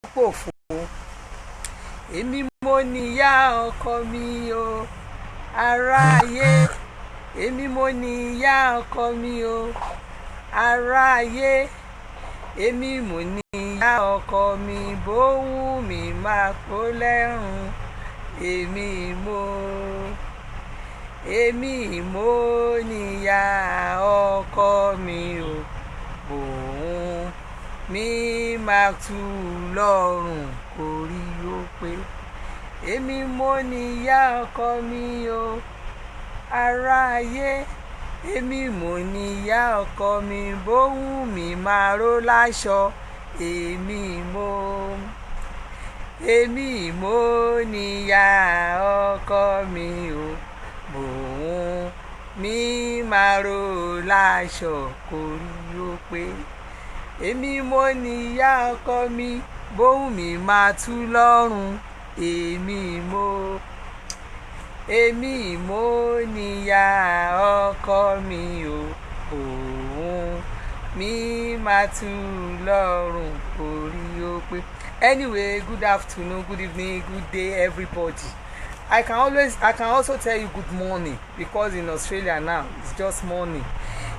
pòfo èmi mo níyà ọkọ mi o aráyé èmi mo níyà ọkọ mi o aráyé èmi mo níyà ọkọ mi bówù mí máa kó lẹ́rùn èmi mo níyà ọkọ mi o bòun mi máa tù lọ́rùn kórí ó pé èmi mo níyà ọkọ mi o aráyé èmi mo níyà ọkọ mi bówù mí máa ró láṣọ èmi mo níyà ọkọ mi o bòun mi máa ró láṣọ kórí ó pé èmi mo níyà ọkọ mi bówù mí máa tú lọ́rùn èmi mo níyà ọkọ mi o òun mi máa tú lọ́rùn orí ó pé. Anyway, good afternoon, good evening, good day, everybody. I can also tell you good morning because in Australia now it's just morning.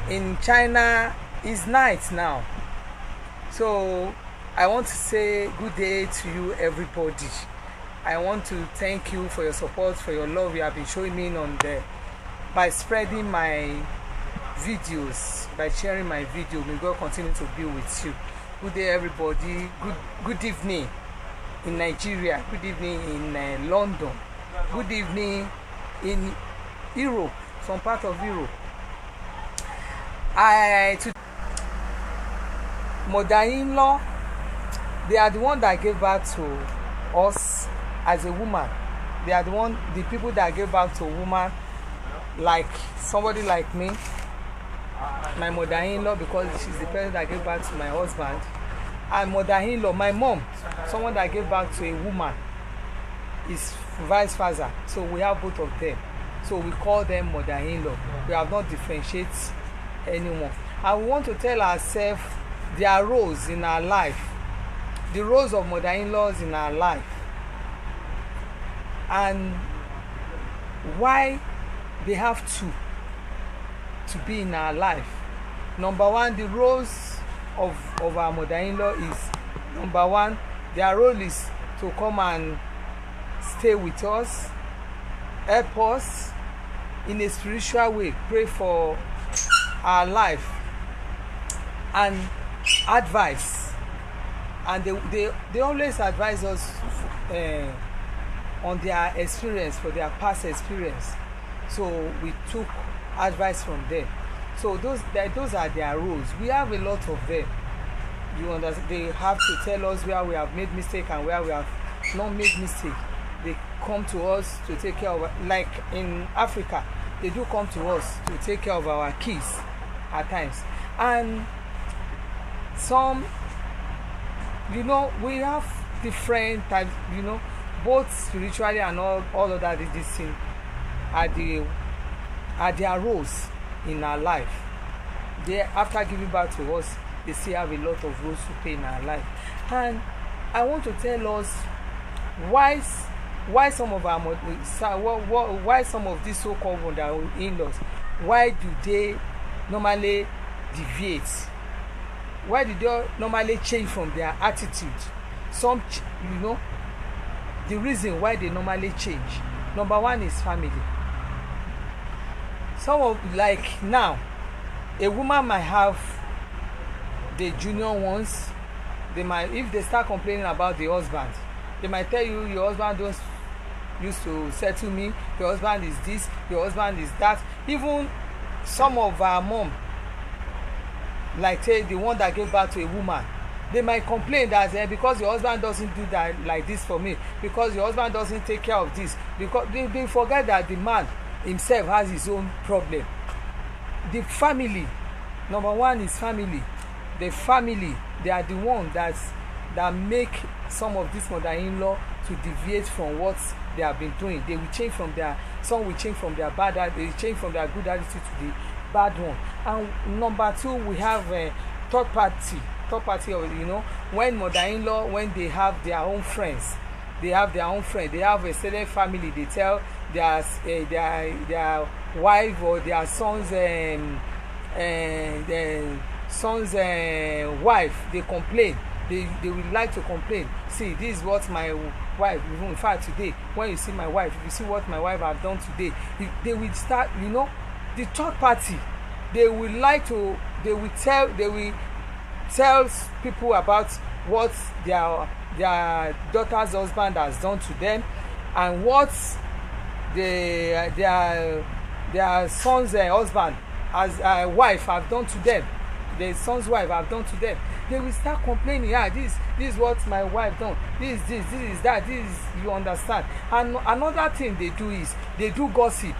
In China it's night now. So I want to say good day to you, everybody. I want to thank you for your support, for your love you have been showing me by spreading my videos, by sharing my video. May God continue to be with you. Good day, everybody. Good evening in Nigeria. Good evening in London. Good evening in Europe, some part of Europe. Mother-in-law, they are the one that gave birth to us as a woman. They are the people that gave birth to a woman, like somebody like me, my mother-in-law, because she's the person that gave birth to my husband, and mother-in-law, my mom, someone that gave birth to a woman, is vice versa. So we have both of them. So we call them mother-in-law. We have not differentiated anyone. And we want to tell ourselves their roles in our life, the roles of mother-in-laws in our life, and why they have to be in our life. Number one, the roles of our mother-in-law is, number one, their role is to come and stay with us, help us in a spiritual way, pray for our life, and advice. And they always advise us on their experience, for their past experience. So we took advice from them. So those are their roles. We have a lot of them. You understand? They have to tell us where we have made mistake and where we have not made mistake. They come to us to take care of, like in Africa, they do come to us to take care of our kids at times. And some, we have different types, both spiritually and all of that. This thing are their roles in our life. They, after giving birth to us, they still have a lot of roles to play in our life. And I want to tell us why some of our why some of these so-called mother-in-laws, why do they normally deviate? Why do they normally change from their attitude? Some, the reason why they normally change. Number one is family. Some of, like now, a woman might have the junior ones. They might, if they start complaining about the husband, they might tell you, your husband don't used to settle me, your husband is this, your husband is that. Even some of our mom, like say the one that gave birth to a woman, they might complain that because your husband doesn't do that like this for me, because your husband doesn't take care of this, because they forget that the man himself has his own problem. The family, number one is family. The family, they are the one that make some of this mother-in-law to deviate from what they have been doing. They will change from some will change from their bad, they will change from their good attitude to the bad one. And number two, we have third party. third party of, when mother-in-law, when they have their own friends, they have a certain family, they tell their wife or their son's wife, they complain, they would like to complain. See, this is what my wife, in fact today, when you see my wife, if you see what my wife have done today, they will start, the third party, they will tell people about what their daughter's husband has done to them, and what their son's husband as wife have done to them, their son's wife have done to them. They will start complaining, this is what my wife done, this is that, this is, you understand. And another thing they do is they do gossip.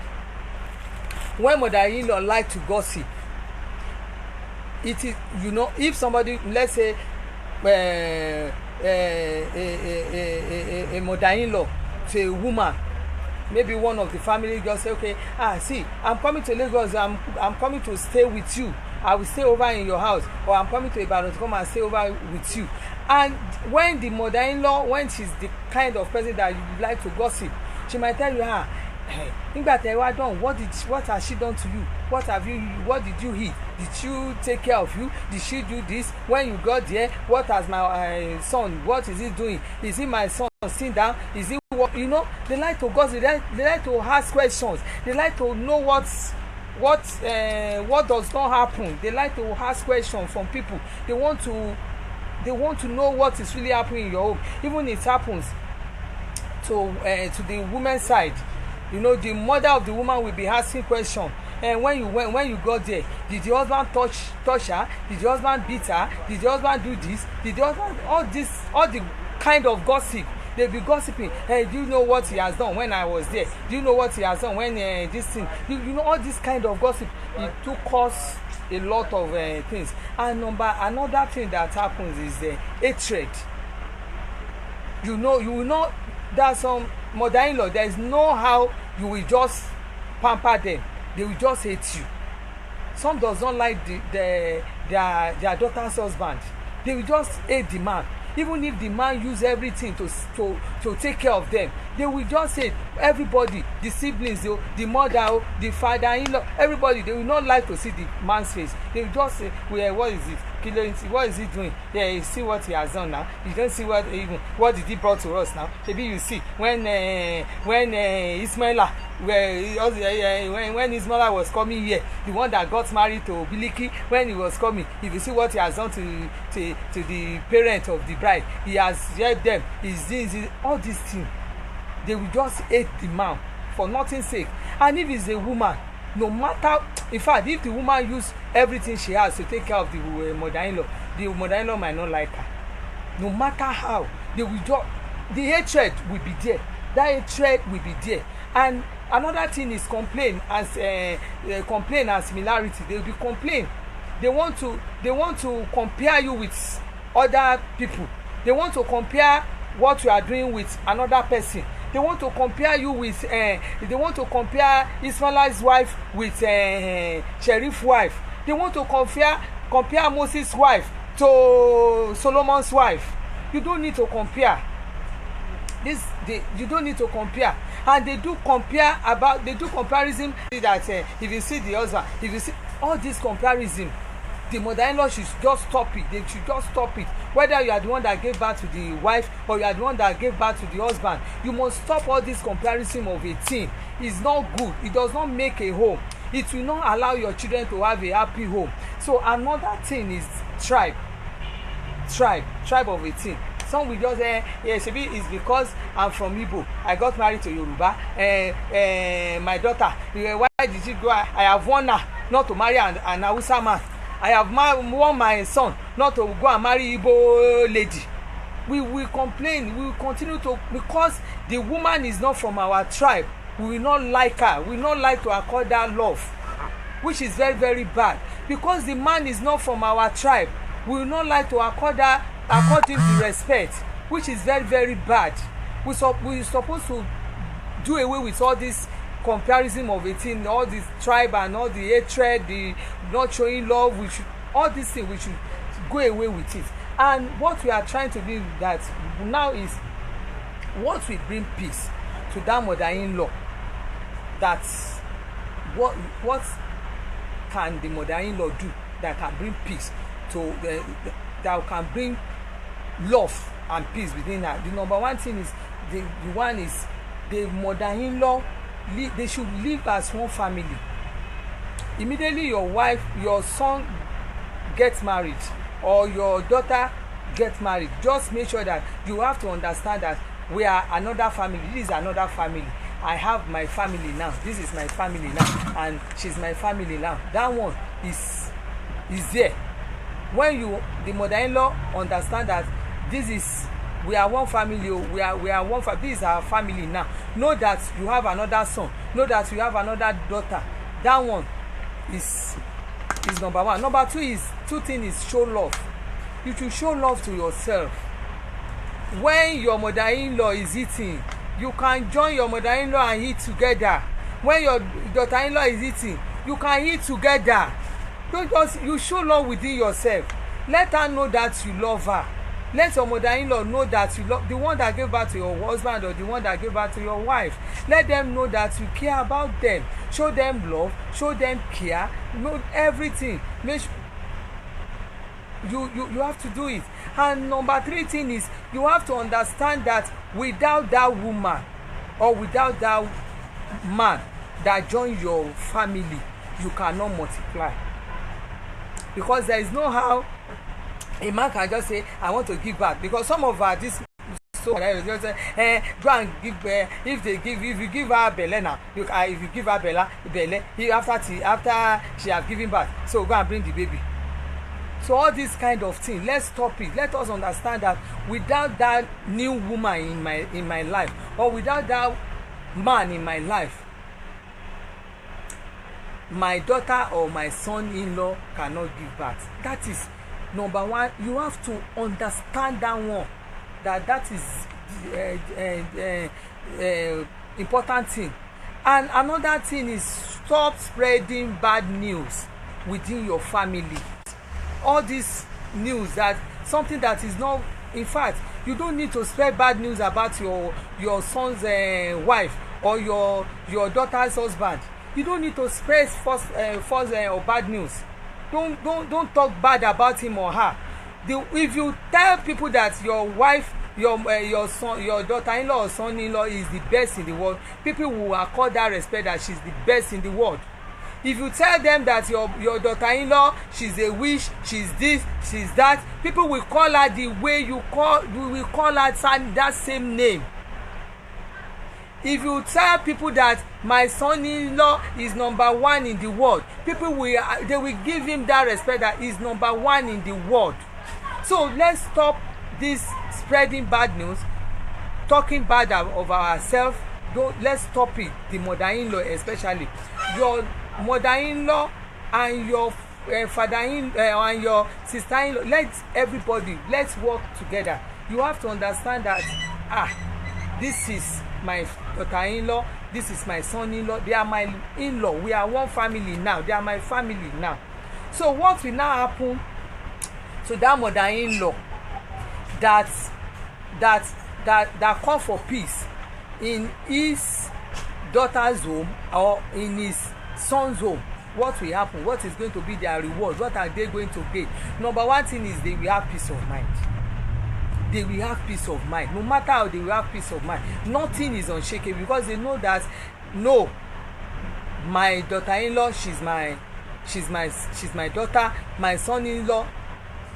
When mother-in-law like to gossip, it is, if somebody, let's say a mother-in-law to a woman, maybe one of the family just say, okay, see, I'm coming to Lagos, I'm coming to stay with you, I will stay over in your house, or I'm coming to Ibadan to come and stay over with you. And when the mother-in-law, when she's the kind of person that you like to gossip, she might tell you, nígbà tẹ́ wá done, what has she done to you? What did you eat? Did you take care of you? Did she do this? When you got there, what has my son, what is he doing? Is he my son sitting down? Is he what? They like to gossip, they like to ask questions, they like to know what does not happen. They like to ask questions from people. They want to know what is really happening in your home. Even it happens to the woman's side. The mother of the woman will be asking questions. And when you got there, did the husband touch her? Did the husband beat her? Did the husband do this? Did the husband all the kind of gossip? They be gossiping. Hey, do you know what he has done when I was there? Do you know what he has done when this thing? All this kind of gossip. It took us a lot of things. And another thing that happens is hatred. You will not. There's some mother-in-law, there is no how you will just pamper them. They will just hate you. Some does not like their daughter's husband. They will just hate the man. Even if the man use everything to take care of them, they will just say, everybody, the siblings, the mother, the father-in-law, everybody, they will not like to see the man's face. They will just say, well, what is it? What is he doing? Yeah, you see what he has done now. You don't see what did he brought to us now. Maybe you see when Ismaila, when Ismaila was coming here, the one that got married to Biliki, when he was coming, if you see what he has done to the parent of the bride, he has helped them. All these things, they will just hate the man for nothing's sake. And if it's a woman, no matter, in fact, if the woman use everything she has to take care of the mother-in-law might not like her. No matter how, they will just, the hatred will be there. That hatred will be there. And another thing is complaint and similarity. They will be complain. They want to compare you with other people. They want to compare what you are doing with another person. They want to compare you with they want to compare Ismail's wife with Sheriff's wife. They want to compare Moses' wife to Solomon's wife. You don't need to compare. You don't need to compare. And they do comparison that if you see the husband, if you see all this comparison, the mother-in-law should just stop it. They should just stop it. Whether you are the one that gave birth to the wife or you are the one that gave birth to the husband, you must stop all this comparison of a thing. It's not good. It does not make a home. It will not allow your children to have a happy home. So another thing is tribe of a thing. Some will just say, maybe it's because I'm from Igbo. I got married to Yoruba. My daughter, why did she go? I have warned her not to marry an Hausa man. I have warned my son not to go and marry Igbo lady. We will complain. We will continue to, because the woman is not from our tribe. We will not like her. We will not like to accord her love, which is very, very bad. Because the man is not from our tribe, we will not like to accord him the respect, which is very, very bad. We supposed to do away with all this comparison of a thing, all this tribe and all the hatred, the not showing love. All these things we should go away with it. And what we are trying to do that now is what will bring peace to that mother-in-law. That what can the mother-in-law do that can bring peace to that can bring love and peace within her? The number one thing is the one is the mother-in-law. They should live as one family. Immediately your son gets married or your daughter gets married, just make sure that you have to understand that we are another family. This is another family. I have my family now. This is my family now, and she's my family now. That one is there. When the mother-in-law understand that we are one family, we are one family. This is our family now. Know that you have another son. Know that you have another daughter. That one is number one. Number two thing is show love. You should show love to yourself. When your mother-in-law is eating, you can join your mother-in-law and eat together. When your daughter-in-law is eating, you can eat together. You show love within yourself. Let her know that you love her. Let your mother-in-law know that you love the one that gave birth to your husband or the one that gave birth to your wife. Let them know that you care about them. Show them love. Show them care. Know everything. You have to do it. And number three thing is you have to understand that without that woman or without that man that join your family, you cannot multiply. Because there is no how a man can just say, I want to give back. Because some of this so just say, go and give if you give her belle now, if you give her belle after she has given birth, so go and bring the baby. So all this kind of thing, let's stop it. Let us understand that without that new woman in my life, or without that man in my life, my daughter or my son-in-law cannot give birth. That is number one. You have to understand that one. That is important thing. And another thing is stop spreading bad news within your family. All this news that something that is not, in fact, you don't need to spread bad news about your son's wife or your daughter's husband. You don't need to spread false or bad news. Don't talk bad about him or her. If you tell people that your wife, your son, your daughter-in-law or son-in-law is the best in the world, people will accord that respect that she's the best in the world. If you tell them that your daughter-in-law, she's a witch, she's this, she's that, people will call her the way you will call her that same name. If you tell people that my son-in-law is number one in the world, people will give him that respect that he's number one in the world. So let's stop this spreading bad news, talking bad of ourselves. Let's stop it. The mother-in-law especially, your mother-in-law and your father-in-law and your sister-in-law, let's work together. You have to understand that this is my daughter-in-law, this is my son-in-law, they are my in-law. We are one family now. They are my family now. So what will now happen to that mother-in-law that call for peace in his daughter's home or in his son's home? What will happen? What is going to be their reward? What are they going to gain? Number one thing is they will have peace of mind. They will have peace of mind. No matter how, they will have peace of mind. Nothing is unshakable because they know that no, my daughter-in-law, she's my daughter. My son-in-law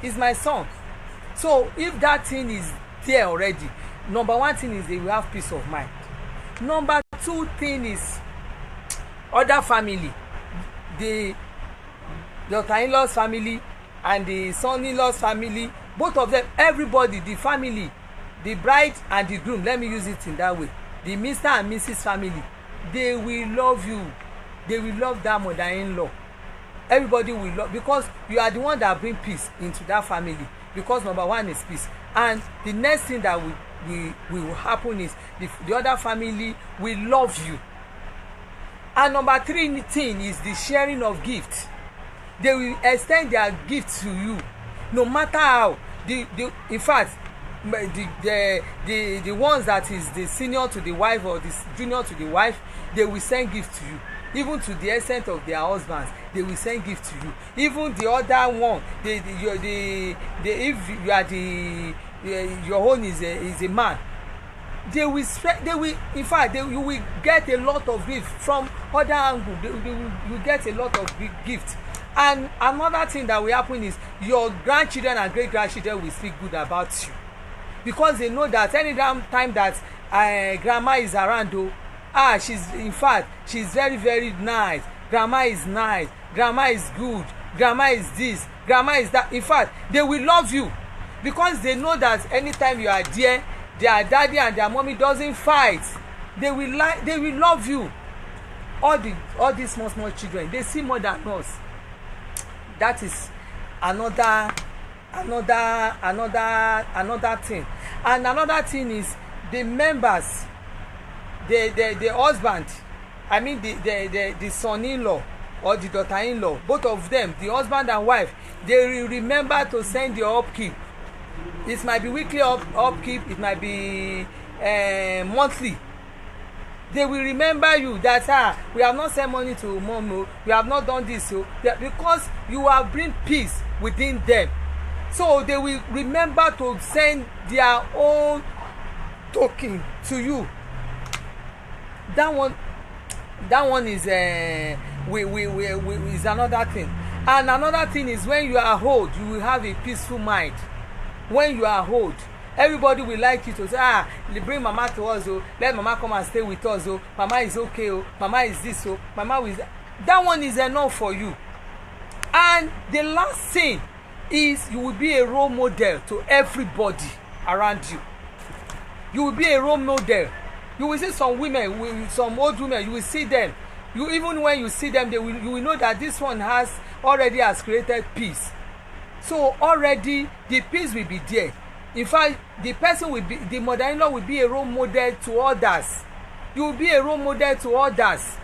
is my son. So if that thing is there already, number one thing is they will have peace of mind. Number two thing is other family, the daughter-in-law's family and the son-in-law's family, both of them, everybody, the family, the bride and the groom, let me use it in that way, the Mr. and Mrs. family, they will love you. They will love that mother-in-law. Everybody will love, because you are the one that bring peace into that family. Because number one is peace, and the next thing that will happen is the other family will love you. And number three thing is the sharing of gifts. They will extend their gifts to you. no matter how in fact the ones that is the senior to the wife or the junior to the wife, they will send gift to you. Even to the extent of their husbands, they will send gift to you. Even the other one, if you are your own is a man, they will in fact you will get a lot of gift from other angle. You get a lot of big gift. And another thing that will happen is your grandchildren and great grandchildren will speak good about you, because they know that any time that grandma is around, she's very, very nice. Grandma is nice. Grandma is good. Grandma is this. Grandma is that. In fact, they will love you, because they know that anytime you are there, their daddy and their mommy doesn't fight. They will love you. All these small children, they see more than us. That is another thing. And another thing is the members, the husband, I mean the son-in-law or the daughter-in-law, both of them, the husband and wife, they will remember to send your upkeep. It might be weekly upkeep, it might be monthly. They will remember you that we have not sent money to mom, we have not done this, because you have bring peace within them. So they will remember to send their own token to you. That one is is another thing. And another thing is, when you are old, you will have a peaceful mind. When you are old, everybody will like you to say, bring mama to us, let mama come and stay with us, mama is okay, mama is this, mama is that one is enough for you. And the last thing is, you will be a role model to everybody around you. You will be a role model. You will see some women, some old women, you will see them. Even when you see them, you will know that this one has created peace. So already the peace will be there. In fact, the mother-in-law will be a role model to others. You will be a role model to others.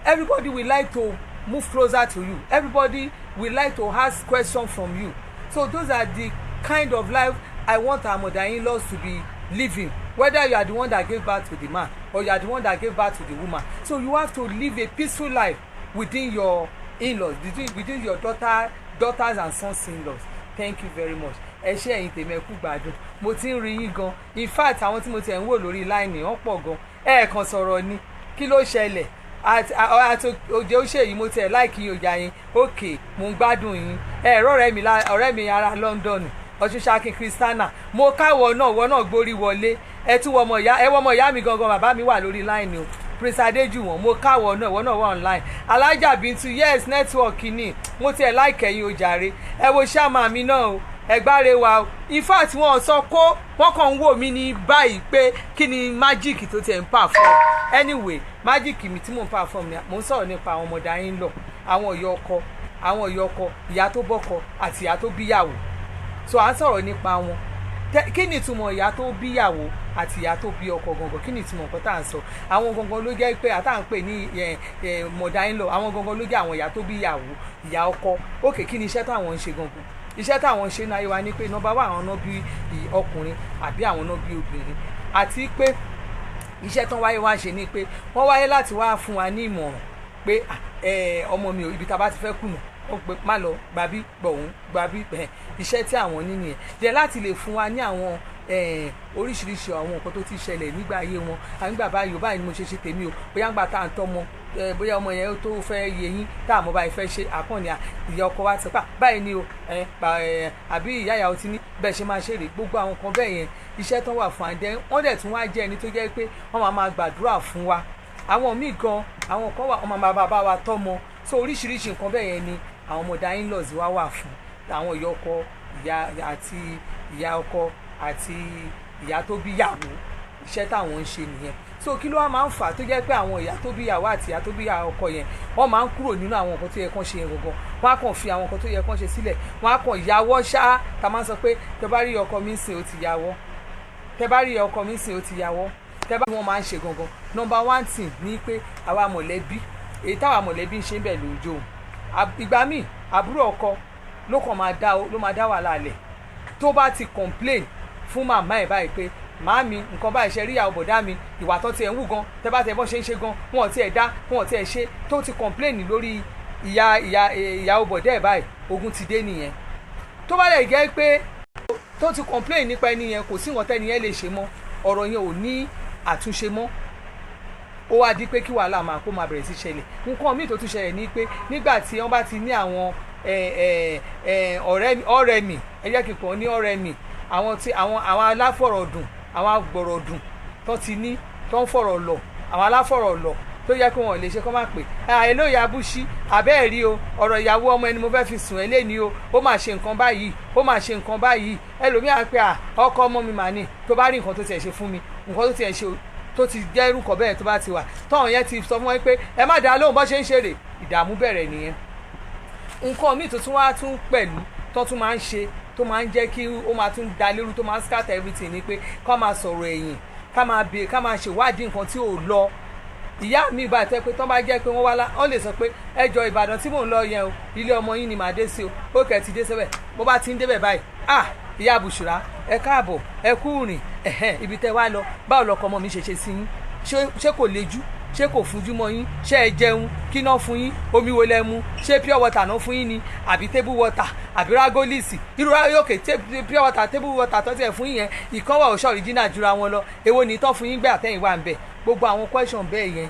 Everybody will like to move closer to you. Everybody will like to ask questions from you. So those are the kind of life I want our mother-in-laws to be living. Whether you are the one that gave birth to the man or you are the one that gave birth to the woman. So you have to live a peaceful life within your in-laws, within your daughters and sons-in-laws. Thank you very much. Ẹ ṣé ẹ̀yin tèmi, ẹ kú gbádùn. Mo ti ń rí yín gan. In fact, àwọn tí mo ti ń wò lórí line wọ́n pọ̀ gan. Kàn sọ̀rọ̀ ni. Kí ló ṣẹlẹ̀? Àti òjè ó ṣe yìí, mo ti ẹ̀ láìkí yín ọjà yín. Okay, mo ń gbádùn yín. Ọ̀rẹ́ mi ará London, Ọ̀ṣunṣakin Christiana. Mo káwọ̀ náà, wọ́n náà gbórí wọlé. Ẹ tún wọ ọmọ ìyá mi gangan, bàbá mi wà lórí line o. Prince Adéjùwọ̀n, mo káwọ̀ náà, wọ́n náà wà online. Alájà Bíntu, yes, network ni. Mo ti ẹ̀ láìkẹ́ yín o jàre. Ẹ wo ṣáàmà mi náà o. Ẹgbàre wa o. In fact, wọ́n sọ kó wọ́n kàn ń wò mí ní báyìí pé kí ni magic tó ti ẹ̀ ń perform. Anyway, magic mi tí mò ń perform ni mò ń sọ̀rọ̀ nípa àwọn mother-in-law, àwọn ìyá ọkọ, ìyá tó bọ́kọ àti ìyá tó bíyàwó. So à ń sọ̀rọ̀ nípa wọn. Kí ni ìtumọ̀ ìyá tó bíyàwó àti ìyá tó bí ọkọ gangan? Kí ni ìtumọ̀ nǹkan tá à ń sọ? Àwọn gangan ló jẹ́ pé àtà ń pè ní mother-in-law, àwọn gangan ló jẹ́ àwọn ìyá tó bíyàwó, ìyá ọkọ. Okay, kí ni iṣẹ́ táwọn ń ṣe gangan? Iṣẹ́ táwọn ń ṣe náà yé wa ní pé nọ́mbà wà, àwọn náà bí ọkùnrin àbí àwọn náà bí obìnrin. Àti pé iṣẹ́ tán wáyé wá ṣe ni pé wọ́n wáyé láti wá fún wa ní ìmọ̀ràn pé ọmọ mi ò, ibi tá a bá ti fẹ́ kùnà, ó pé má lọ gbàbí gbọ̀hún gbàbí iṣẹ́ tí àwọn ní nìyẹn. Dẹ̀ láti lè fún wa ní àwọn oríṣiríṣi àwọn nǹkan tó ti ṣẹlẹ̀ nígbà ayé wọn. Àgbà báyìí báyìí ni mo ṣe ṣe tèmi o. Bóyá ńgbà tá à ń tọ́mọ, bóyá ọmọ yẹn tó fẹ́ yé yín tá àmọ́ báyìí fẹ́ ṣe àkànní ìyá ọkọ wa ti pa báyìí ni o, àbí ìyá ìyàwó ti ní bẹ́ẹ̀ ṣe máa ṣe rè. Gbogbo àwọn nǹkan bẹ́ẹ̀ yẹn iṣẹ́ tán wà fún àdé. Wọ́n dẹ̀ tún wá jẹ́ ẹni tó jẹ́ pé wọ́n máa gbàdúrà fún wa. Àwọn míì gan, àwọn kan wà wọ́n máa bá wa tọ́mọ. So oríṣiríṣi nǹkan bẹ́ẹ̀ yẹn ni àwọn mother-in-laws wá wà fún. Àwọn ìyá ọkọ, ìyá ọkọ àti ìyá tó bíyàwó, iṣẹ́ táwọn ń ṣe nìyẹn. So kí ló wá máa ń fà tó jẹ́ pé àwọn ìyá tó bíyàwó àti ìyá tó bíyà ọkọ yẹn wọ́n máa ń kúrò nínú àwọn nǹkan tó yẹ kán ṣe yẹn gangan. Wọ́n á kàn fi àwọn nǹkan tó yẹ kán ṣe sílẹ̀, wọ́n á kàn yàwọ́ ṣá. Ta máa ń sọ pé tẹ bá rí ọkọ mi sìn ó ti yàwọ́, tẹ bá rí ọkọ mi sìn ó ti yàwọ́, tẹ bá rí wọn máa ń ṣe gangan. Number one thing ni pé àwa mọ̀lẹ́bí, èyí táwa mọ̀lẹ́bí ń ṣe ń bẹ̀ lójó. Ìgbà míì àbúrò ọkọ ló máa dá wàhálà lẹ̀. Tó bá ti complain fún màmá ẹ̀ báyìí pé màámi nǹkan báyìí ṣe rí ìyàwó bọ̀dá mi ìwà tó tiẹ̀ ń wù gan tẹ́ bá tẹ bọ́ ṣe ń ṣe gan wọn ò tiẹ̀ dá wọn ò tiẹ̀ ṣe, tó ti complain lórí ìyàwó bọ̀dá ẹ̀ báyìí ogun ti dé nìyẹn. Tó bá lè jẹ́ pé tó ti complain nípa ẹni yẹn kò sí nǹkan tẹ́ni yẹn lè ṣe mọ́, ọ̀rọ̀ yẹn ò ní àtúnṣe mọ́, ó wá di pé kí wàhálà máa bẹ̀rẹ̀ sí ṣẹlẹ̀. Nǹkan míì tó tún ṣẹlẹ̀ ni pé nígbà tí wọ́n bá ti ní àwọn ọ̀rẹ́ mi, ẹ jẹ́ kí n pọ̀ ní ọ̀rẹ́ mi, àwọn aláfọ̀rọ̀dùn, àwọn agbọ̀rọ̀dùn tó ti ní tó ń fọ̀rọ̀ lọ, àwọn aláfọ̀rọ̀ lọ tó yẹ kí wọ́n lè ṣe kó má pè èló ìyá Búṣí àbẹ́ẹ̀ rí o, ọ̀rọ̀ ìyàwó ọmọ ẹni mo fẹ́ fi sùn ẹ́ lẹ́ni o, ó máa ṣe nǹkan báyìí, ó máa ṣe nǹkan báyìí. Ẹlòmíà pé ọkọ ọmọ mi mà ní, tó bá rí nǹkan tó tiẹ̀ ṣe fún mi, nǹkan tó tiẹ̀ ṣe tó ti jẹ́ irú kan bẹ́ẹ̀ tó bá ti wà, tọ́hún yẹn ti sọ fún wọn pé ẹ má dá lóhùn bó ṣe ń ṣeré, ìdààmú bẹ̀rẹ̀ nìyẹn. Nǹkan míì tó tún wá tún pẹ̀lú tó tún máa ń ṣe tó máa ń jẹ́ kí ó máa tún da lérú, tó máa ń scatter everything ni pé ká máa sọ̀rọ̀ ẹ̀yìn, ká máa ṣèwádìí nǹkan tí ò lọ. Ìyá mi bá tẹ́ pé tó bá jẹ́ pé wọ́n lè sọ pé ẹjọ́ Ìbàdàn tí mò ń lọ yẹn o, ilé ọmọ yín ni màá dé sí o, ó kẹ́ ti dé síbẹ̀, bó bá ti ń débẹ̀ báyìí ìyá Bùṣúrà ẹ káàbọ̀ ẹ kú rìn ibi tẹ́ wá lọ, báwo lọkọ ọmọ mi ṣe sí yín, ṣé kò lejú, ṣé kò fúnjú mọ́ yín, ṣé ẹ jẹun, kí náà fún yín, omi wo lẹ mu, ṣé pure water náà fún yín ni àbí table water àbí ragolisi, irú òkè pure water table water tó tiẹ̀ fún yín yẹn ìkan wà òṣà original jura wọn lọ, èwo ni tán fún yín gbé àtẹ̀yìn wà ń bẹ̀. Gbogbo àwọn question bẹ́ẹ̀ yẹn,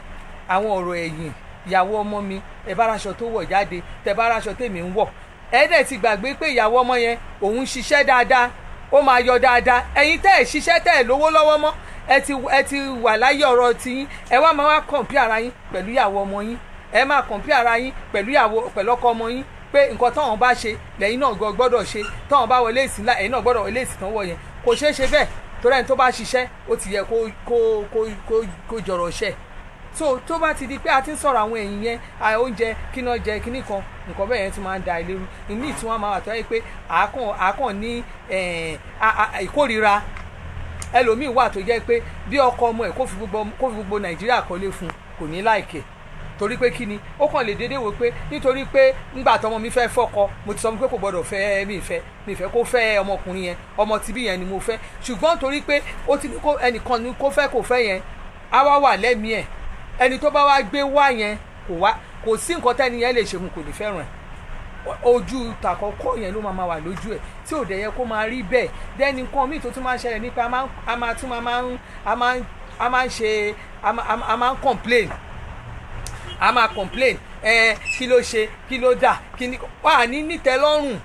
àwọn ọ̀rọ̀ ẹ̀yìn, ìyàwó ọmọ mi ẹ bá raṣọ tó wọ̀ jáde, tẹ bá raṣọ tèmi ń wọ̀, ẹ dẹ̀ ti gbàgbé pé ìyàwó ọmọ yẹn òun ṣiṣẹ́ dáadáa, ó máa yọ dáadáa. Ẹ̀yin tẹ́ ẹ̀ ṣiṣẹ́ tẹ́ ẹ̀ lówó lọ́wọ́ mọ́, ẹ ti wà láyé ọ̀rọ̀ tiyín, ẹ wá máa compare ara yín pẹ̀lú ìyàwó ọmọ yín, ẹ máa compare ara yín pẹ̀lú ọkọ ọmọ yín pé nǹkan táwọn bá ṣe lẹ́yìn náà gbọ́dọ̀ ṣe, táwọn bá wọlé ìsìn ẹ̀yin náà gbọ́dọ̀ wọlé ìsìn tán wọ̀ yẹn, kò ṣeé ṣe bẹ́ẹ̀, torí ẹni tó bá ṣiṣẹ́ ó ti yẹ kó jọ̀rọ̀ ṣẹ́. So tó bá ti di pé a ti ń sọ̀rọ̀ àwọn èyí yẹn oúnjẹ kíná jẹ kíní kan, nǹkan bẹ́ẹ̀ yẹn tún máa ń da ìlérú. Ìmí tí wọ́n máa wà tó yẹ pé àákàn ní ìkórira. Ẹlòmíì wà tó jẹ́ pé bí ọkọ ọmọ ẹ̀ kó fi gbogbo Nàìjíríà kọ́lé fún kò ní láìkè, torí pé kíni ó kàn lè déédéé wò pé nítorí pé ńgbà tọmọ mi fẹ́ fọ́kọ mo ti sọ pé kò gbọdọ̀ fẹ́ mi ìfẹ́ kó fẹ́ ọmọkùnrin yẹn, ọmọ tibí yẹn ni mo fẹ́, ṣùgbọ́n torí pé ó ti ní ẹnìkan ní kó fẹ́ kò fẹ́ yẹn á wà lẹ́mìí ẹ̀, ẹni tó bá wá gbé wá yẹn kò sí nǹkan tẹ́ni yẹn lè ṣe mu kò ní fẹ́ràn ẹ̀, ojú tàkọ́kọ́ yẹn ló máa wà lójú ẹ̀ tí ò dẹ̀ yẹ kó máa rí bẹ́ẹ̀. Dẹ́ni nǹkan míì tó tún máa ń ṣẹlẹ̀ nípa a máa ń complain kí ló ṣe kí ló dà kí ni wà ní nítẹ́lọ́rùn,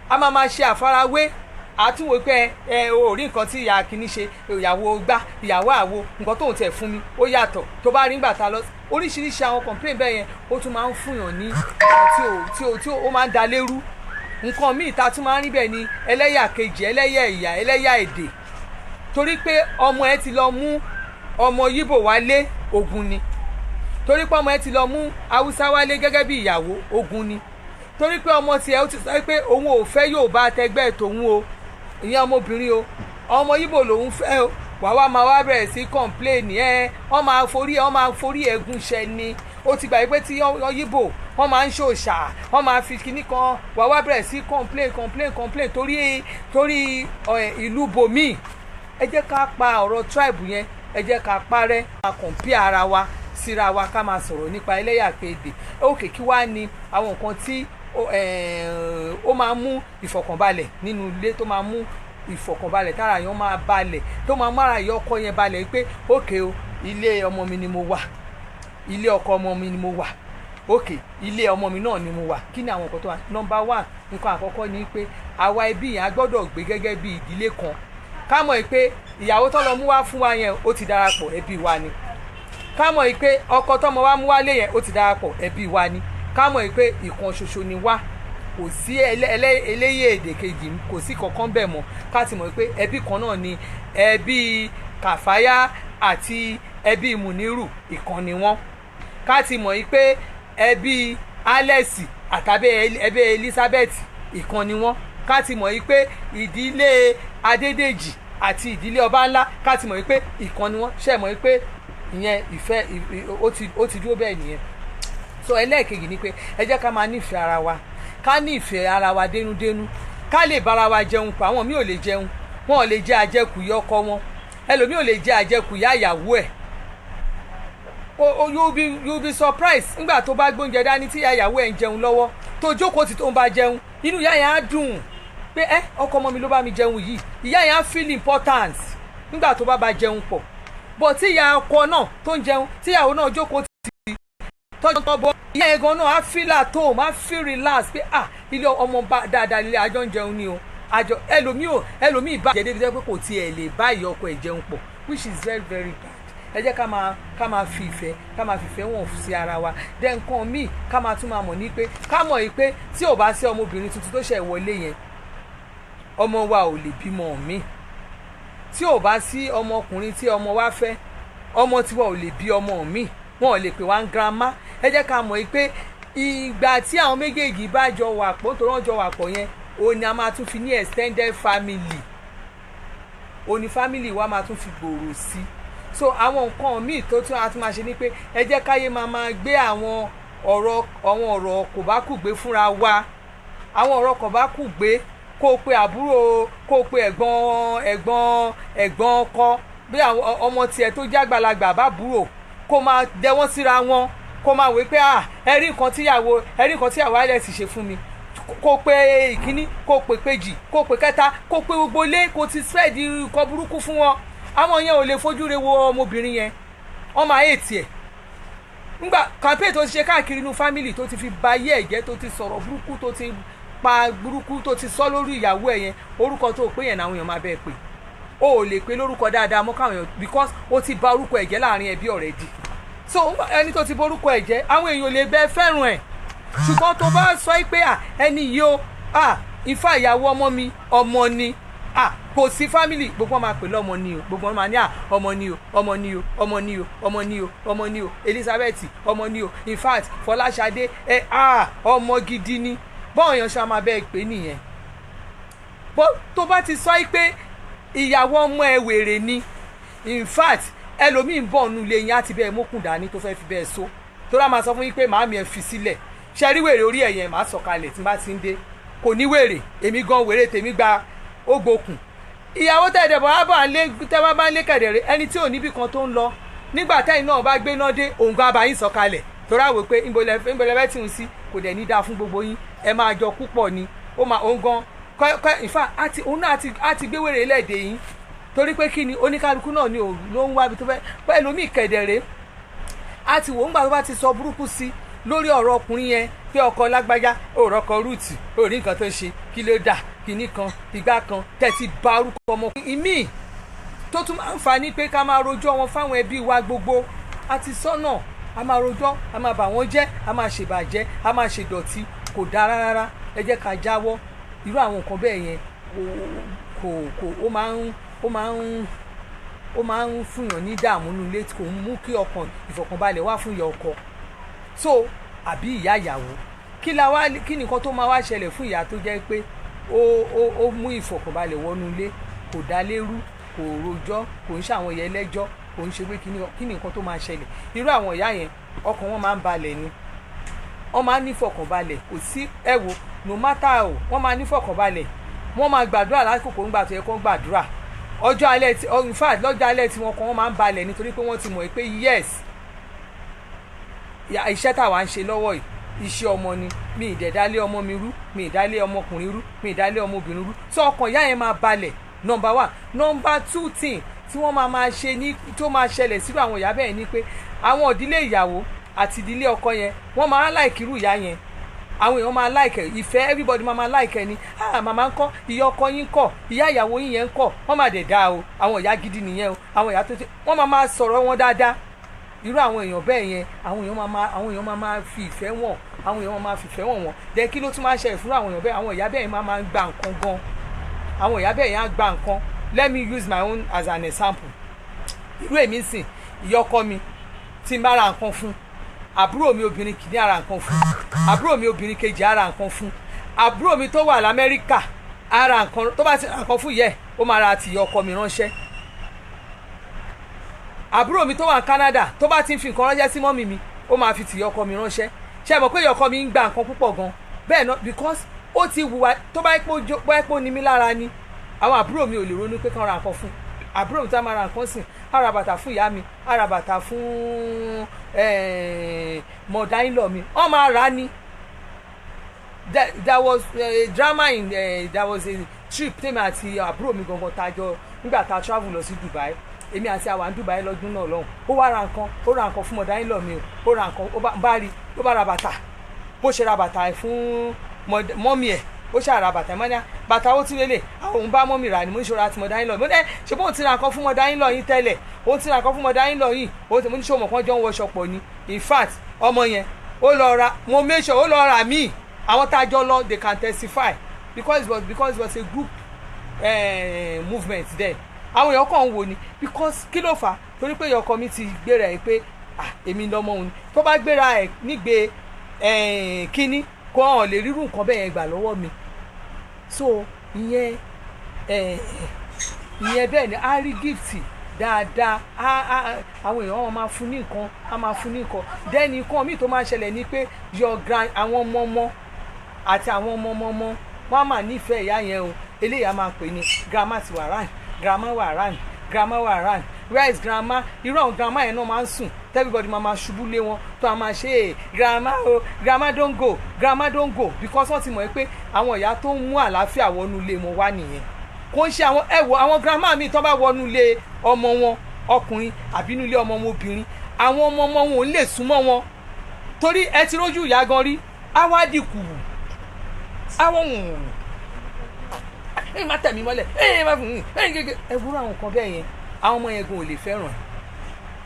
a máa ṣe àfarawé àtúwò pé o rí nǹkan tí ìyá kìíní ṣe, ìyàwó gbá ìyàwó àwo nǹkan tó ń tẹ̀ fún mi ó yàtọ̀, tó bá rí gbàtà lọ oríṣiríṣi àwọn complain bẹ́ẹ̀ yẹn ó tún máa ń fúnyàn ní tí ó máa ń da lérú. Nǹkan míì ta tún máa ń rí bẹ́ẹ̀ ni ẹlẹ́yà kejì, ẹlẹ́yà ìyá, ẹlẹ́yà èdè, torí pé ọmọ ẹ ti lọ mú ọmọ Yíbò wálé ogun ni, torí pé ọmọ ẹ ti lọ mú Haúsá wálé gẹ́gẹ́ bí ìyàwó ogun ni, torí pé ọmọ tiẹ̀ ó ti sọ pé òun ò fẹ́ Yorùbá tẹgbẹ́ tòun o, ìyẹn ọmọbìnrin o, ọmọ Yíbò lòun fẹ́ o, máa wá bẹ̀rẹ̀ sí complain wọ́n máa forí ẹ̀gún ṣẹ ni, ó ti gbà pé tí Yíbò wọ́n máa ń ṣòṣà, wọ́n máa fi kinní kan wá bẹ̀rẹ̀ sí complain torí ìlú bòmíì. Ẹ jẹ́ ká pa ọ̀rọ̀ tribe yẹn, ẹ jẹ́ ká parẹ́, ká compare ara wa síra wa, ká máa sọ̀rọ̀ nípa ẹlẹ́yàkéde. Òkè kí wá ní àwọn nǹkan tí ó máa mú ìfọ̀kànbalẹ̀ nínú ilé, tó máa mú ìfọ̀kànbalẹ̀ tára yẹn máa balẹ̀, tó máa mára yọ ọkọ yẹn balẹ̀ pé òkè o ilé ọmọ mi ni mo wà, ilé ọkọ ọmọ mi ni mo wà, òkè ilé ọmọ mi náà ni mo wà. Kí ni àwọn nǹkan tó wà? Number 1 nǹkan àkọ́kọ́ ni pé àwa ẹbí yẹn a gbọ́dọ̀ gbé gẹ́gẹ́ bí ìdílé kan, ká mọ̀ pé ìyàwó tó lọ mú wá fún wa yẹn ó ti darapọ̀ ẹbí wa ni, ká mọ̀ pé ọkọ tọ́mọ wa mú wálé yẹn ó ti darapọ̀ ẹbí wa ni, ká mọ̀ pé ìkan ṣoṣo ni wá, kò sí eléyè èdè kejì, kò sí kankan bẹ́ẹ̀ mọ́, ká ti mọ̀ pé ẹbí kan náà ni ẹbí Kàfáyá àti ẹbí Mùnírù ìkan ni wọ́n, ká ti mọ̀ pé ẹbí Alex àtàbí ẹbí Elizabeth ìkan ni wọ́n, ká ti mọ̀ pé ìdílé Adédèjì àti ìdílé Ọbánlá ká ti mọ̀ pé ìkan ni wọ́n, ṣe mọ̀ pé ìyẹn ìfẹ́ ó ti dúró bẹ́ẹ̀ nìyẹn. So ẹlẹ́ẹ̀kejì ni pé ẹ jẹ́ ká máa nífẹ̀ẹ́ ara wa, ká ní ìfẹ́ ara wa dénúdénú ká lè bára wa jẹun pa. Àwọn míì ò lè jẹun, wọn ò lè jẹ àjẹkù ìyá ọkọ wọn, ẹlòmíì ò lẹ jẹ àjẹkù ìyá ìyàwó ẹ̀. You'll be surprised nígbà tó bá gbóúnjẹ dání tí ìyá ìyàwó ẹ̀ ń jẹun lọ́wọ́ tó jókòó tí tó ń bá jẹun, inú ìyá yẹn á dùn pé ọkọ ọmọ mi ló bá mi jẹun yìí. Ìyá yẹn á feel important nígbà tó bá jẹun pọ̀. Bọ̀ tí ìyá ọkọ náà tó ń jẹun tí ìyàwó náà jókòó tí tọ́jú tó bọ́, ìyá yẹn gan náà á feel at home, á feel relax pé ilé ọmọ dáadáa ilé àjọ ń jẹun ni o. Àjọ ẹlòmíì bá jẹ́ débi pé kò tiẹ̀ lè bá ìyá ọkọ ẹ̀ jẹun pọ̀, which is very very bad. Ẹ jẹ́ ká máa fi ìfẹ́ wọn sí ara wa. Then nǹkan míì ká máa tún máa mọ̀ ní pé ká mọ̀ yìí pé tí ò bá sí ọmọbìnrin tuntun tó ṣẹ̀ wọlé yẹn, ọmọ wa ò lè bímọ mi. Tí ò bá sí ọmọkùnrin tí ọmọ wa fẹ́, ọmọ tiwa ò lè bí ọmọ mi, wọn ò lè pè wá ń grandma. Ẹ jẹ́ ká mọ̀ yìí pé ìgbà tí àwọn méjèèjì bá jọ wà pọ̀, tó rán jọ wà pọ̀ yẹn, òun ni a máa tún fi ní extended family, òun ni family wa máa tún fi gbòòrò sí. So àwọn nǹkan míì tó tún a tún máa ṣe ni pé ẹ jẹ́ káyé máa gbé àwọn ọ̀rọ̀ kò bá kù gbé fúnra wa. Àwọn ọ̀rọ̀ kò bá kù gbé, kó o pe àbúrò, kó o pe ẹ̀gbọ́n ọkọ, bí àwọn ọmọ tiẹ̀ tó jẹ́ àgbàlagbà bábúrò, kó máa dẹ wọ́n síra wọn, kó máa wí pé ẹ̀rí nǹkan tíyàwó alẹ́ sì ṣe fún mi. Kó pe ìkíní, kó pe kejì, kó pe kẹta, kó pe gbogbo ilé, kó ti spread nǹkan burúkú fún wọn. Àwọn yẹn ò lè fojú re wo ọmọbìnrin yẹn, wọ́n máa hate ẹ̀. Nígbà campaign tó ti ṣe káàkiri inú family tó ti fi ba ayé ẹ̀ jẹ́, tó ti sọ̀rọ̀ burúkú, tó ti pa burúkú, tó ti sọ lórí ìyàwó ẹ̀ yẹn, orúkọ tó pé yẹn làwọn èèyàn máa bẹ́ẹ̀ pè. O ò lè pe lórúkọ dáadáa mọ́ káwọn èèyàn, because ó ti ba orúkọ ẹ̀ jẹ́ láàrin ẹbí already. So ẹni tó ti borúkọ ẹ̀ jẹ́, àwọn èèyàn ò lè bẹ́ẹ̀ fẹ́ràn ẹ̀. Ṣùgbọ́n tó bá sọ pé ẹni yìí o Ifá ìyàwó ọmọ mi ọmọ ni, kò sí family, gbogbo wọn máa pè lọ́mọ ni o, gbogbo wọn máa ní ọmọ ni o, ọmọ ni o, ọmọ ni o, ọmọ ni o, ọmọ ni o, Elizabeth ọmọ ni o, in fact Fọláṣadé ọmọ gidi ni. Bọ́ọ̀ yẹn ṣe máa bẹ́ẹ̀ pé nìyẹn. Tó bá ti sọ pé ìyàwó ọmọ ẹ wèrè ni, in fact ẹlòmíì ń bọ̀ nù lé yín àti bẹ́ẹ̀ mókùn dání tó fẹ́ fi bẹ́ẹ̀ so, tó rà máa sọ fún yín pé màámi ẹ fi sílẹ̀, ṣe rí wèrè orí ẹ̀yẹn màá sọ̀kalẹ̀ tí n bá ti ń dé, kò ní wèrè, èmi gan wèrè tèmi gba ógbókùn. Ìyàwó tẹ̀dẹ̀ bọ̀ bá ń lé tẹ́wọ́ bá ń lé kẹ̀dẹ̀rẹ̀, ẹni tí ò níbi kan tó ń lọ, nígbà tẹ́yìn náà bá gbé náà dé, òun gan abayín sọ̀kalẹ̀, tó rà wò pé ńbọ̀lẹ́fẹ́ tí ń sí kò dẹ̀ ní dáa fún gbogbo yín, ẹ máa jọ púpọ̀ ni, ó máa òun gan ìfà òun náà àti gbé wèrè lẹ́ẹ̀dẹ̀ yín, torí pé kí ni oníkálukú náà ni ló ń wá ibi tó fẹ́ pẹ̀lú mí kẹ̀dẹ̀rẹ̀ àti wò ń gbà tó bá ti sọ burúkú sí lórí ọ̀rọ̀ ọkùnrin yẹn pé ọkọ lágbájá ọ̀rọ̀ ọkọ rúùtì ò ní nǹkan tó ń ṣe, kí ló dà, kíní kan ìgbà kan tẹ̀sí ba orúkọ ọmọkùnrin ìmíì tó tún máa ń fa ní pé ká máa rojọ́ wọn fáwọn ẹbí wa gbogbo. Àti sọ́nà a máa rojọ́, a máa bà wọ́n jẹ́, a máa ṣèbàjẹ́, a máa ṣèdọ̀tí, kò dáa rárá. Ẹ jẹ́ ká jáwọ́ irú àwọn nǹkan bẹ́ẹ̀ yẹn, ó máa ń fúnyàn ní dààmú nílé, kò ń mú kí ọkàn ìfọ̀kànbalẹ̀ wá fún ìyá ọkọ. So àbí ìyá ìyàwó, kí nìkan tó máa wá ṣẹlẹ̀ fún ìyá tó jẹ́ pé ó mú ìfọ̀kànbalẹ̀ wọnú ilé, kò dá lérú, kò rojọ́, kò ń ṣàwọn ìyá ẹlẹ́jọ́, kò ń ṣe pé kí nìkan tó máa ṣẹlẹ̀. Irú àwọn ìyá yẹn ọkàn wọn máa ń balẹ̀ ni, wọ́n máa ń ní ìfọ̀kànbalẹ̀, kò sí ẹ̀wò no matter wọ́n máa ń ní ìfọ̀kànbalẹ̀, wọ́n máa gbàdúrà lásìkò ńgbà tó yẹ kó gbàdúrà. Ọjọ́ alẹ́ in fact lọ́jọ́ alẹ́ tí wọn máa ń balẹ̀ nítorí pé wọ́n ti mọ̀ pé yes iṣẹ́ táwa ń ṣe lọ́wọ́ yìí iṣẹ́ ọmọ ni, mi ìdẹ̀dálé ọmọ mi rú, mi ìdálé ọmọkùnrin rú, mi ìdálé ọmọbìnrin rú. So ọkàn ìyá yẹn máa balẹ̀, number 1. Number 2 thing tí wọ́n máa ṣe ní tó máa ṣẹlẹ̀ sírú àwọn ìyá bẹ́ẹ̀ ni pé àwọn ìdílé ìyàwó àti ìdílé ọkọ yẹn wọ́n máa like irú ìyá yẹn, àwọn èèyàn máa like ìfẹ́, everybody máa like ni. Màmá ń kọ́, ìyá ọkọ yín kọ́, ìyá ìyàwó yín yẹn ń kọ́, wọ́n máa dẹ̀ dá o, àwọn ìyá gidi nìyẹn o, àwọn ìyá tó ṣe wọ́n máa sọ̀rọ̀ wọn dáadáa. Irú àwọn èèyàn bẹ́ẹ̀ yẹn àwọn èèyàn máa fi ìfẹ́ wọn, àwọn èèyàn máa fi ìfẹ́ wọn. Dẹ̀ kí ló tún máa ṣẹlẹ̀ fún àwọn èèyàn bẹ́ẹ̀, àwọn ìyá bẹ́ẹ̀ máa ń gba nǹkan gan, àwọn ìyá bẹ́ẹ̀ yẹn á gba nǹkan. Let me use my own as an example. Irú èmi sìn, ìyá ọkọ mi tí n bá ra nǹkan fún, àbúrò mi obìnrin kìíní ara nǹkan fún, àbúrò mi obìnrin kejì ara nǹkan fún, àbúrò mi tó wà l'Amẹ́ríkà ara nǹkan, tó bá ti ra nǹkan fún yẹ ó máa ra ti ìyá ọkọ mi ránṣẹ́. Àbúrò mi tó wà ní Canada tó bá ti ń fi nǹkan ránṣẹ́ sí mọ́mì mi ó máa fi ti ìyá ọkọ mi ránṣẹ́. Ṣé ẹ mọ̀ pé ìyá ọkọ mi ń gba nǹkan púpọ̀ gan, bẹ́ẹ̀ náà because ó ti wùwà tó bá pò ní mí lára ni àwọn àbúrò mi ò lè ronú pé kán ra nǹkan fún àbúrò mi tá máa ra nǹkan sìn á ra bàtà fún ìyá mi á ra bàtà fún mother-in-law mi wọ́n máa rà á ni. There was a drama in there was a trip tèmi àti àbúrò mi gangan tájọ nígbà tá a travel lọ sí Dubai èmi àti àwa ní Dubai lọ́dún náà lọ́hùn ó wá ra nǹkan fún mother-in-law mi ó ra nǹkan ó bá rí ló bá ra bàtà bó ṣe ra bàtà fún mọ́mì ẹ̀ ó ṣàrà bàtà mọ́ni bàtà ó ti lélẹ̀ àwọn òun bá mọ́mì rà ní mo ní ṣòro àti mother-in-law mo ní ṣe bóun ti ra nǹkan fún mother-in-law yín tẹ́lẹ̀ òun ti ra nǹkan fún mother-in-law yìí mo ní ṣòwò mọ̀ kán jọ ń wọṣọ pọ̀ ni in fact ọmọ yẹn ó lọ ra mo make sure ó lọ ra míì àwọn tá a jọ lọ they can testify because it was a group movement then àwọn èèyàn kàn ń wò ni because kí ló fà á torí pé ìyọkọ mi ti gbéra ẹ pé èmi lọmọ òun tó bá gbéra ẹ nígbè kínní kó hàn lè rírun nǹkan bẹ́ẹ̀ yẹn gbà lọ́wọ́ mi so ìyẹn bẹ́ẹ̀ ni a rí gift dáadáa àwọn èèyàn wọn máa fún ní nǹkan a máa fún ní nǹkan then nǹkan míì tó máa ṣẹlẹ̀ ni pé àwọn ọmọ àti àwọn ọmọ wọn máa nífẹ̀ẹ́ ìyá yẹn o eléyà máa pè ní grandma ti wà rán grandma wà rán grandma wà rán where is grandma irú àwọn grandma yẹn náà máa ń sùn everybody máa ṣubú lé wọn tó a máa ṣe grandma o grandma don go grandma don go because wọ́n ti mọ̀ pé àwọn ìyá tó ń mú àlàáfíà wọnú ilé wọn wá nìyẹn kò ń ṣe àwọn grandma mi tó bá wọnú ilé ọmọ wọn ọkùnrin àbí inú ilé ọmọ wọn obìnrin àwọn ọmọ wọn ò lè súnmọ́ wọn torí ẹ ti rójú ìyá gan rí á wá dìkù àwọn má tẹ̀mí mọ́lẹ̀ má fún gẹ́gẹ́ ẹ wúrọ̀ àwọn nǹkan bẹ́ẹ̀ yẹn àwọn ọmọ yẹn gan ò lè fẹ́ràn ẹ̀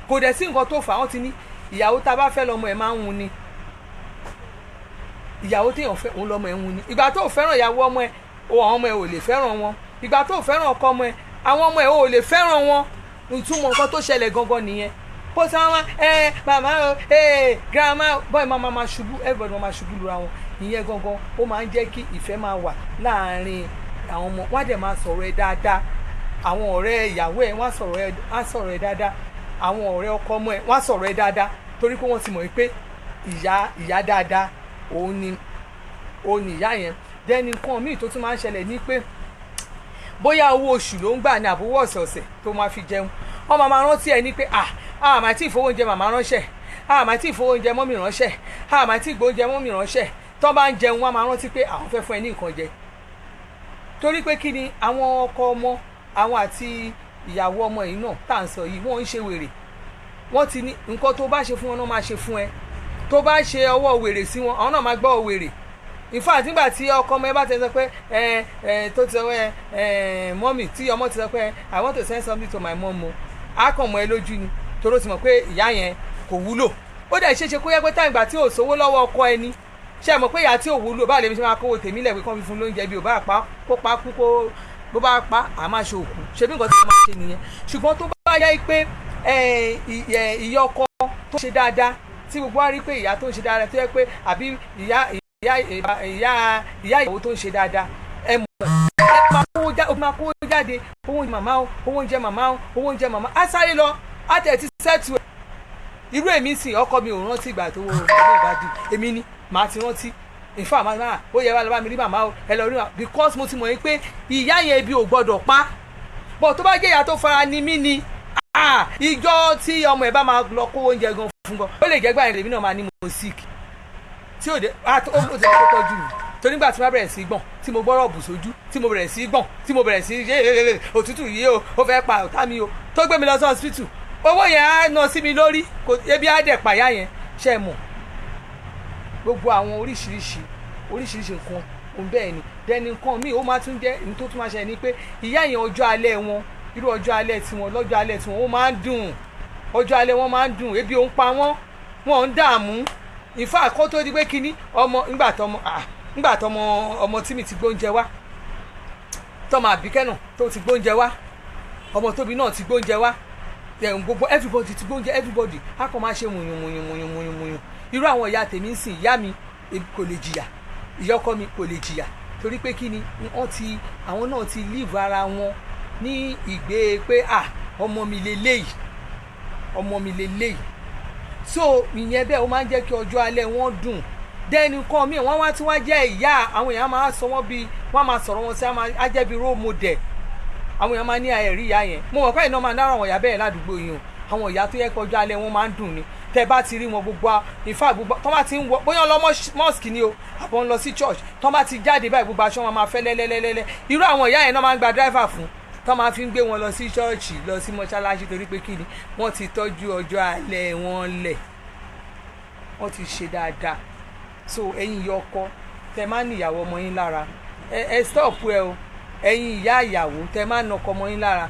kò dẹ̀ sí nǹkan tó fà á wọ́n ti ní ìyàwó tá a bá fẹ́ lọ́mọ ẹ̀ máa ń hun ni ìyàwó téèyàn fẹ́ òun lọ́mọ ẹ̀ ń hun ni ìgbà tó fẹ́ràn ìyàwó ọmọ ẹ̀ àwọn ọmọ ẹ̀ ò lè fẹ́ràn wọn ìgbà tó fẹ́ràn ọkọ ọmọ ẹ̀ àwọn ọmọ ẹ̀ ò lè fẹ́ràn wọn ìtumọ̀ nǹkan tó ṣẹlẹ̀ gangan nìyẹn kó sọ wọn màmá o grandma bọ́ọ̀ máa ṣubú everybody máa ṣubú lura wọn ìyẹn gangan ó máa ń jẹ́ kí ìfẹ́ máa wà láàárín àwọn ọmọ wọ́n á dẹ̀ máa sọ̀rọ̀ ẹ dáadáa àwọn ọ̀rẹ́ ìyàwó ẹ̀ wọ́n á sọ̀rọ̀ ẹ dáadáa àwọn ọ̀rẹ́ ọkọ ọmọ ẹ̀ wọ́n á sọ̀rọ̀ ẹ dáadáa torí pé wọ́n ti mọ̀ pé ìyá dáadáa òun ni ìyá yẹn dẹ́ni nǹkan míì tó tún máa ń ṣẹlẹ̀ ní pé bóyá owó oṣù ló ń gbà ní àbówó ọ̀sẹ̀ọ̀sẹ̀ tó máa fi jẹun wọ́n máa rántí ẹ ní pé àmà tí ìfowó oúnjẹ màmá ránṣẹ́ àmà tí ìfowó oúnjẹ mọ́mì ránṣẹ́ àmà tí ìgbó oúnjẹ mọ́mì ránṣẹ́ tó bá ń jẹun wọ́n máa rántí pé àwọn fẹ́ fún ẹ ní nǹkan jẹ torí pé kí ni àwọn ọkọ ọmọ àwọn àti ìyàwó ọmọ yìí náà tá à ń sọ yìí wọ́n ń ṣe wèrè wọ́n ti ní nǹkan tó bá ṣe fún wọn náà máa ṣe fún ẹ tó bá ṣe ọwọ́ wèrè sí wọn àwọn náà máa gbọ́ wèrè in fact nígbà tí ọkọ ọmọ ẹ bá ti sọ pé tó ti sọ pé mọ́mì tí ọmọ ti sọ pé I want to send something to my mom o á kàn mọ́ ẹ lójú ni toró ti mọ̀ pé ìyá yẹn kò wúlò ó dẹ̀ ṣeéṣe kó yẹ pé táìgbà tí ò sówó lọ́wọ́ ọkọ ẹni ṣe mọ̀ pé ìyá tí ò wúlò báwo lèmi ṣe máa kówó tèmi lẹ̀ pé kán fi fún lóúnjẹ bí ò bá pa kó pa kú kó bó bá pa à máa ṣe òkú ṣe bí nǹkan tí wọ́n máa ṣe nìyẹn ṣùgbọ́n tó bá yá pé ìyá ọkọ tó ṣe dáadáa tí gbogbo wa rí pé ìyá tó ń ṣe dáadáa tó yẹ pé àbí ìyá ìyàwó tó ń ṣe dáadáa ẹ mọ̀ ó máa kówó jáde owó oúnjẹ màmá o owó oúnjẹ màmá o owó oúnjẹ màmá á sáré lọ á tẹ̀ ti sẹ́tù ẹ̀ irú èmi sì ọkọ mi ò rántí ìgbà tó wọ́n ìbàdàn èmi ni màá ti rántí ìfọ̀ àmọ́ ó yẹ wá lọ bá mi rí màmá o ẹ lọ rí màmá because mo ti mọ̀ pé ìyá yẹn ibi ò gbọ́dọ̀ pa bọ̀ tó bá jẹ́ ìyá tó fara ni mí ni ìjọ tí ọmọ ẹ̀ bá máa lọ kó oúnjẹ gan fún gan ó lè jẹ́ gbà yẹn lèmi náà máa ní mo sick tí ó ti kó tọ́jú mi torí nígbà tí mo bẹ̀rẹ̀ sí gbọ̀n tí mo gbọ́rọ̀ bù sójú tí mo bẹ̀rẹ̀ sí gbọ̀n tí mo bẹ̀rẹ̀ sí òtútù yìí o ó fẹ́ pa ọ̀tá mi o tó gbé mi lọ sí hospital owó yẹn á ná sí mi lórí ebi á dẹ̀ pàyà yẹn ṣe mọ̀ gbogbo àwọn oríṣiríṣi nǹkan òun bẹ́ẹ̀ ni dẹni nǹkan míì ó máa tún jẹ́ ní tó tún máa ṣe ni pé ìyá yẹn ọjọ́ alẹ́ wọn irú ọjọ́ alẹ́ tiwọn lọ́jọ́ alẹ́ tiwọn ó máa ń dùn ọjọ́ alẹ́ wọn máa ń dùn ebi ó ń pa wọ́n wọn ń dààmú ìfà kó tó di pé kínní ọmọ ńgbà tọmọ ọmọ tí mi ti gbóúnjẹ wá tọmọ àbíkẹ́ náà tó ti gbóúnjẹ wá ọmọ tóbi náà ti gbóúnjẹ wá gbogbo everybody ti gbóúnjẹ everybody á kàn máa ṣe mùyùn irú àwọn ìyá tèmi ń sìn ìyá mi kò lè jìyà ìyá ọkọ mi kò lè jìyà torí pé kí ni àwọn náà ti live ara wọn ní ìgbé pé ọmọ mi lélẹ́yìí so ìyẹn bẹ́ẹ̀ ó máa ń jẹ́ kí ọjọ́ alẹ́ wọn dùn dẹ́ni kan míì wọ́n wá tí wọ́n jẹ́ ìyá àwọn èèyàn máa sọ wọ́n bíi wọ́n máa sọ̀rọ̀ wọn sí á jẹ́ bíi role model àwọn èèyàn máa ní ẹ̀rí ìyá yẹn mo mọ̀ pé iná máa dára àwọn ìyá bẹ́ẹ̀ ládùúgbò yìí o àwọn ìyá tó yẹ kọjá alẹ́ wọn máa ń dùn ni tẹ́ bá ti rí wọn gbogbo ìfà gbogbo tó bá ti ń wọ bóyá lọ mosque ni o àbọ̀ ń lọ sí church tó bá ti jáde báyìí gbogbo aṣọ wọn máa fẹ́ lẹ́lẹ́lẹ́lẹ́ irú àwọn ìyá yẹn náà máa ń gba driver fún tó máa fi ń gbé wọn lọ sí church lọ sí mọ́ṣáláṣí torí pé kí ni wọ́n ti tọ́jú ọjọ́ alẹ́ wọn lẹ̀ wọ́n ti ṣe dáadáa so ẹ̀yin ìyá ọkọ tẹ́ máa ń níyàwó ọmọ yín lára ẹ stop ẹ o ẹ̀yin ìyá ìyàwó tẹ́ máa ń nọkọ ọmọ yín lára